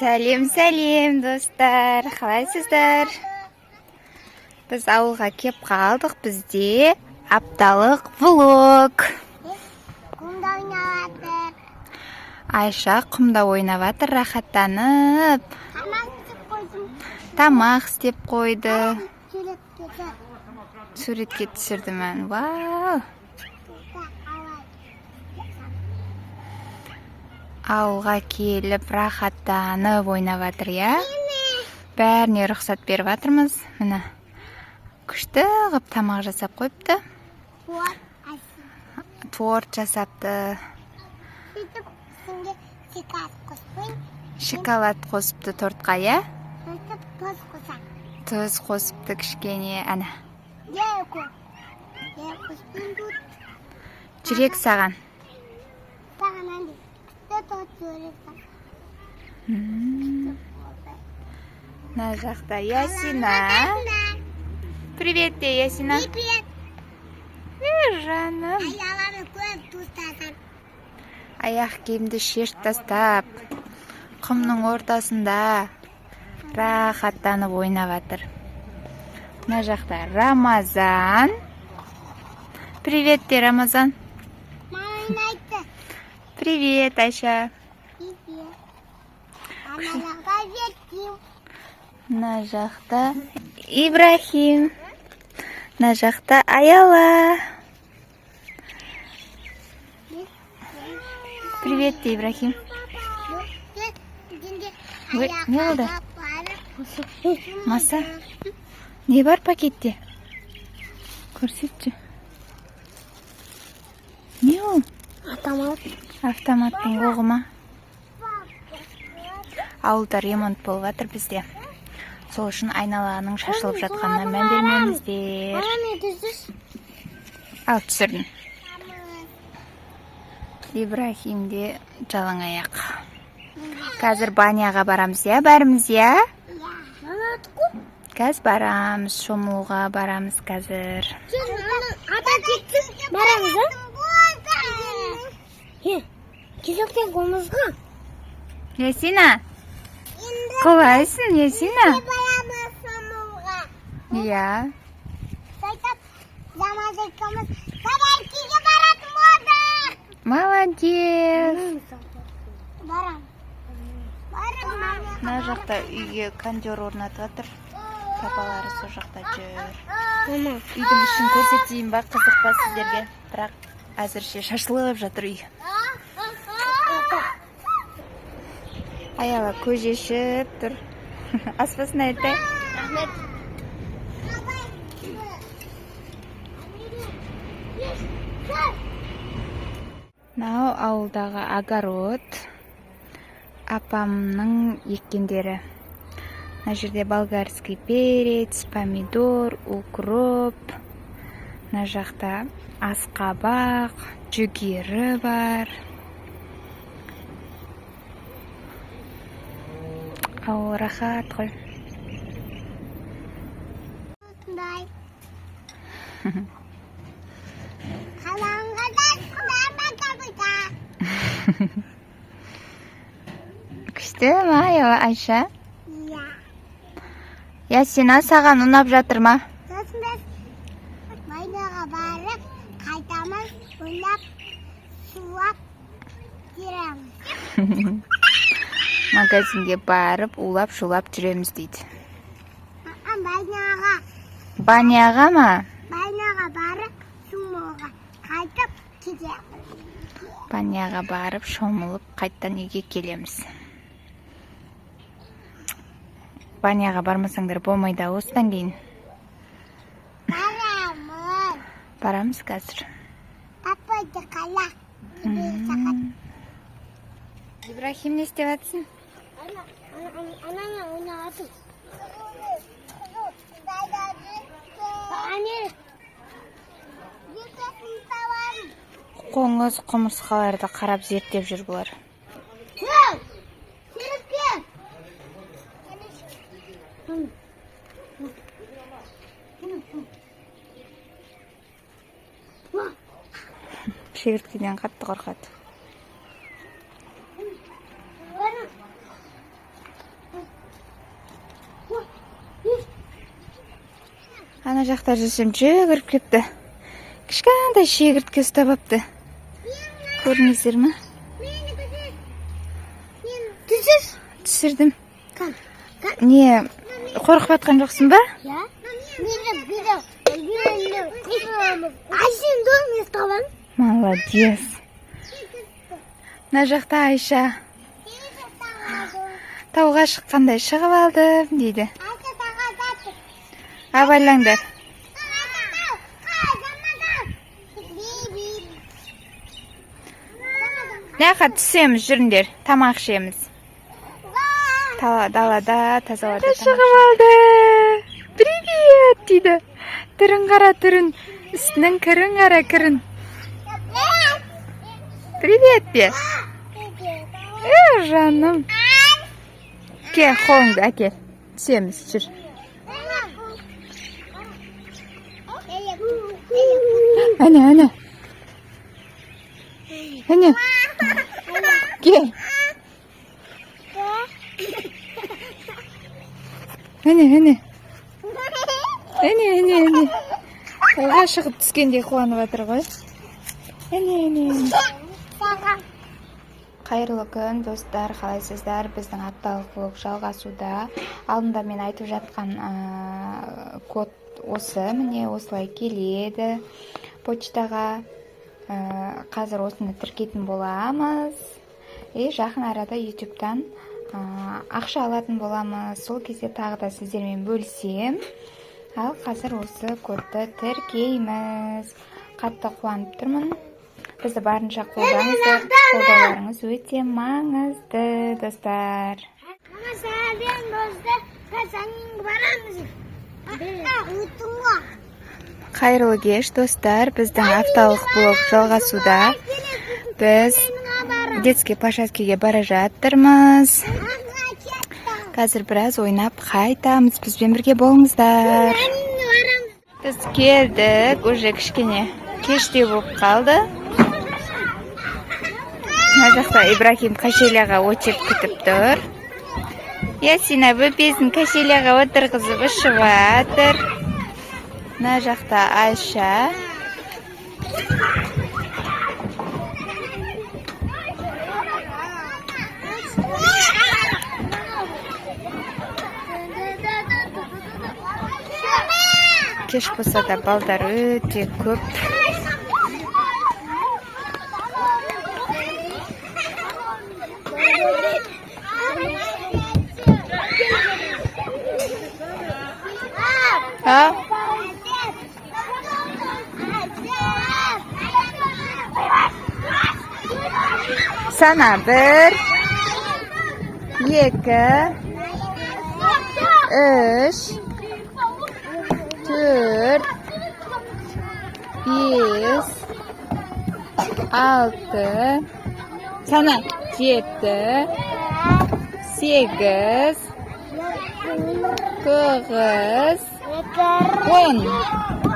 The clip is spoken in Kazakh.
Сәлем, достар. Қалайсыздар? Біз ауылға кеп қалдық. Бізде апталық влог. Құмда ойнаватыр. Айша құмда ойнаватыр, рахаттанып. Тамақ істеп қойды. Суретке түсірдім мен. Вау! Ауылға келіп, рахаттанып ойнаватыр, я? Бәріне рұқсат беріп жатырмыз. Міне, күшті қып тамақ жасап қойыпты. Торт жасапты. Шоколад қосыпты тортқа, я? Тұз қосыпты кішкене, әні. Жүрек саған. На жақта Ясина. Привет, де, Ясина. Привет. Жаным. Аяғаны көп тұстасын. Аяқ киімді шеш тастап, құмның ортасында рахаттанып ойнаватыр. На жақта Рамазан. Привет, де, Рамазан. Мамайнайды. Привет, Айша. Привет. Аналарға жеттім. На жақта Ибрахим. На жақта Аяла. Привет, де, Ибрахим. Ой, не oldu? Маса, не бар пакетте? Көрсетші. Не ол? Автоматтың оғы ма? Ауылда ремонт болып жатыр бізде. Сол үшін айналаның шашылып жатқанына мән бермеңіздер. Ал, түсірдім. Ибрахимде жалаң аяқ. Қазір баняға барамыз, я? Бәріміз, я? Қазір барамыз, шомылуға барамыз қазір. Барамыз, кезектен қомызға. Ясина, қалайсың, Ясина? Барамыз шомылуға. Я. Сөйтіп, замазайкамыз сарайкеге баратын болдық. Молодец. Барам. Мына жақта үйге кондер орнатып жатыр. Папалары сол жақта жүр. Үйдің ішін көрсетейін ба, қызық па сіздерге? Бірақ әзірше шашылып жатыр үй. Аяла көже ішіп тұр. Аспасын айтай. Рахмет. Мынау ауылдағы огород. Апамның еккендері. Мына жерде болгарский перец, помидор, укроп. Мына жақта асқабақ, жүгері бар. Ау, рахат қой. Күшті ма, Айша? Иә. Ясина, саған ұнап жатыр ма? Сосын біз майдаға барып, қайтамыз, ойлап, суап, жүреміз. Магазинге барып, улап, шулап жүреміз дейді. Байнаға. Баняға ма? Байнаға барып, шомылуға қайтып кетеміз. Баняға барып, шомылып, қайттан үйге келеміз. Баняға бармасаңдар болмайды, осыдан кейін. Барамыз. Барамыз қазір. Папайды қала. Ибрахим, не істеп жатсың? Ананы ойнатып. Қоңыз құмырсқаларды қарап зерттеп жүр бұлар. Шегірткеден қатты қорқады. Ана жақта жесем жүгіріп кетті. Кішкентай шегіртке ұстап апты. Көрдіңіздер ме? Түсірдім. Не, қорқып атқан жоқсың ба? Молодец. Мына жақта Айша тауға шыққандай шығып алдым дейді. Абайлаңдар. Мына түсеміз, жүріңдер, тамақ ішеміз. Далада тазаларда шығып алды. Привет дейді. Түрін қара түрін, үстінің кірін қара кірін. Привет бе. Жаным. Кел, қолыңды әкел. Түсеміз, жүр. Әне. Кел. Әне. Тауға шығып түскенде қуанып жатыр ғой. Әне. Қайырлы күн, достар, қалайсыздар? Біздің апталық влог жалғасуда. Алдында мен айтып жатқан код осы, міне осылай келеді почтаға. Қазір осыны тіркейтін боламыз. Жақын арада YouTube'дан ақша алатын боламыз. Сол кезде тағы да сіздермен бөлісем. Ал қазір осы кодты тіркейміз. Қатты қуанып тұрмын. Бізді барынша қолдаңыздар. Қолдауларыңыз өте маңызды, достар. Қайырлы кеш, достар. Біздің апталық блог жалғасуда. Біз детский площадкеге бара жатырмыз. Қазір біраз ойнап қайтамыз. Бізбен бірге болыңыздар. Біз келдік, уже кішкене кеште болып қалды. Мына жақта Ибрахим качеляға очеп күтіп тұр. Ясина бөпесін качеляға отырғызып ұшып жатыр. Мына жақта Айша. Кеш болса да балдар өте көп. Sana 1, 2, 3, 4, 5, 6, sana 7, 8, 9, 10.